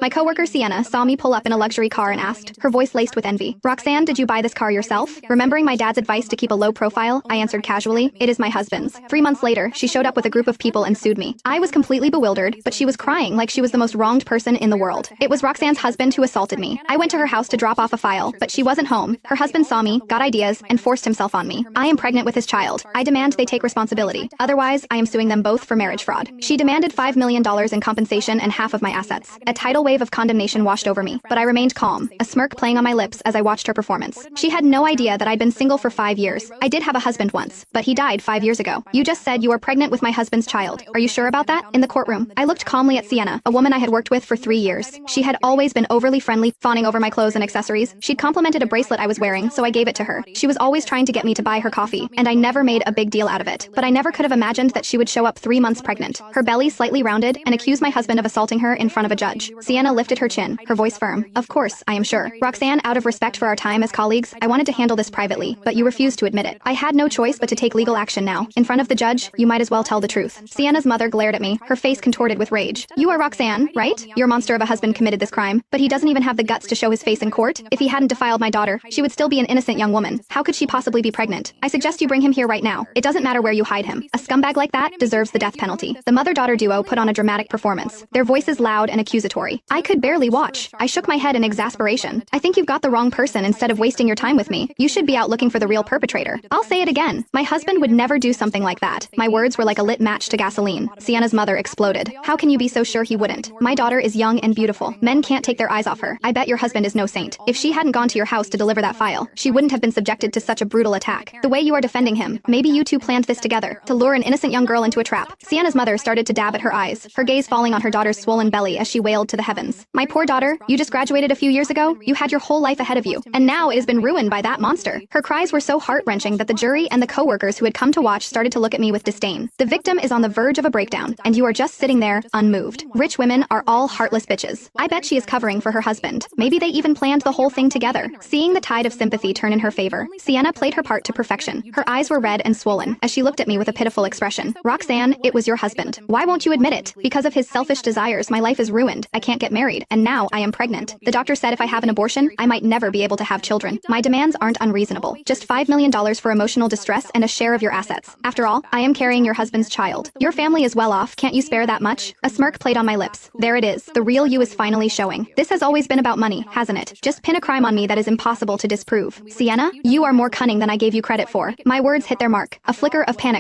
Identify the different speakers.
Speaker 1: My coworker Sienna saw me pull up in a luxury car and asked, her voice laced with envy, "Roxanne, did you buy this car yourself?" Remembering my dad's advice to keep a low profile, I answered casually, "It is my husband's." 3 months later, she showed up with a group of people and sued me. I was completely bewildered, but she was crying like she was the most wronged person in the world. It was Roxanne's husband who assaulted me. I went to her house to drop off a file, but she wasn't home. Her husband saw me, got ideas, and forced himself on me. I am pregnant with his child. I demand they take responsibility. Otherwise, I am suing them both for marriage fraud. She demanded $5 million in compensation and half of my assets. A tidal wave of condemnation washed over me, but I remained calm, a smirk playing on my lips as I watched her performance. She had no idea that I'd been single for 5 years. I did have a husband once, but he died 5 years ago. You just said you were pregnant with my husband's child. Are you sure about that? In the courtroom, I looked calmly at Sienna, a woman I had worked with for 3 years. She had always been overly friendly, fawning over my clothes and accessories. She'd complimented a bracelet I was wearing, so I gave it to her. She was always trying to get me to buy her coffee, and I never made a big deal out of it. But I never could have imagined that she would show up 3 months pregnant, her belly slightly rounded, and accuse my husband of assaulting her in front of a judge. Sienna lifted her chin, her voice firm. "Of course, I am sure. Roxanne, out of respect for our time as colleagues, I wanted to handle this privately, but you refused to admit it. I had no choice but to take legal action now. In front of the judge, you might as well tell the truth." Sienna's mother glared at me, her face contorted with rage. "You are Roxanne, right? Your monster of a husband committed this crime, but he doesn't even have the guts to show his face in court. If he hadn't defiled my daughter, she would still be an innocent young woman. How could she possibly be pregnant? I suggest you bring him here right now. It doesn't matter where you hide him. A scumbag like that deserves the death penalty." The mother-daughter duo put on a dramatic performance, their voices loud and accusatory. I could barely watch. I shook my head in exasperation. "I think you've got the wrong person instead of wasting your time with me. You should be out looking for the real perpetrator." I'll say it again. My husband would never do something like that. My words were like a lit match to gasoline. Sienna's mother exploded. "How can you be so sure he wouldn't? My daughter is young and beautiful. Men can't take their eyes off her. I bet your husband is no saint. If she hadn't gone to your house to deliver that file, she wouldn't have been subjected to such a brutal attack. The way you are defending him, maybe you two planned this together, to lure an innocent young girl into a trap." Sienna's mother started to dab at her eyes, her gaze falling on her daughter's swollen belly as she wailed to the heavens. "My poor daughter, you just graduated a few years ago. You had your whole life ahead of you, and now it has been ruined by that monster." Her cries were so heart-wrenching that the jury and the co-workers who had come to watch started to look at me with disdain. "The victim is on the verge of a breakdown, and you are just sitting there, unmoved. Rich women are all heartless bitches. I bet she is covering for her husband. Maybe they even planned the whole thing together." Seeing the tide of sympathy turn in her favor, Sienna played her part to perfection. Her eyes were red and swollen as she looked at me with a pitiful expression. "Roxanne, it was your husband. Why won't you admit it? Because of his selfish desires, my life is ruined. I can't get married, and now I am pregnant. The doctor said if I have an abortion, I might never be able to have children. My demands aren't unreasonable. Just $5 million for emotional distress and a share of your assets. After all, I am carrying your husband's child. Your family is well off. Can't you spare that much?" A smirk played on my lips. There it is. The real you is finally showing. This has always been about money, hasn't it? Just pin a crime on me that is impossible to disprove. Sienna, you are more cunning than I gave you credit for. My words hit their mark. A flicker of panic